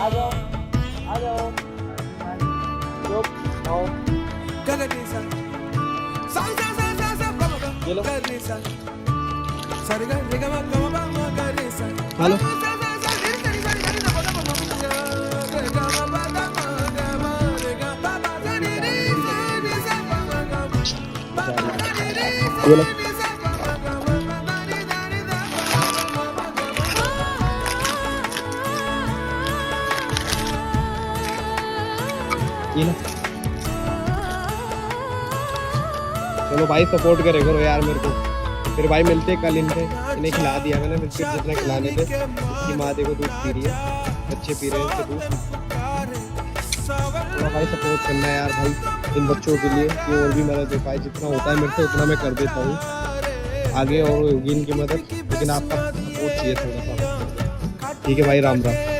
आ जाओ आ जाओ चुप आओ ये लो हेलो ये लो ये लो चलो भाई सपोर्ट करे करो यार मेरे को। फिर भाई मिलते कल इन्हें खिला दिया मैंने, फिर जितना खिलाने थे। इसकी माँ देखो दूध पी रही है, बच्चे पी रहे हैं इसके दूध। थोड़ा भाई सपोर्ट करना है यार भाई इन बच्चों के लिए, कि और भी मदद हो पाए। जितना होता है मेरे से उतना मैं कर देता हूँ, आगे और होगी इनकी मदद, लेकिन आपका सपोर्ट चाहिए थोड़ा सा। ठीक है भाई, राम राम।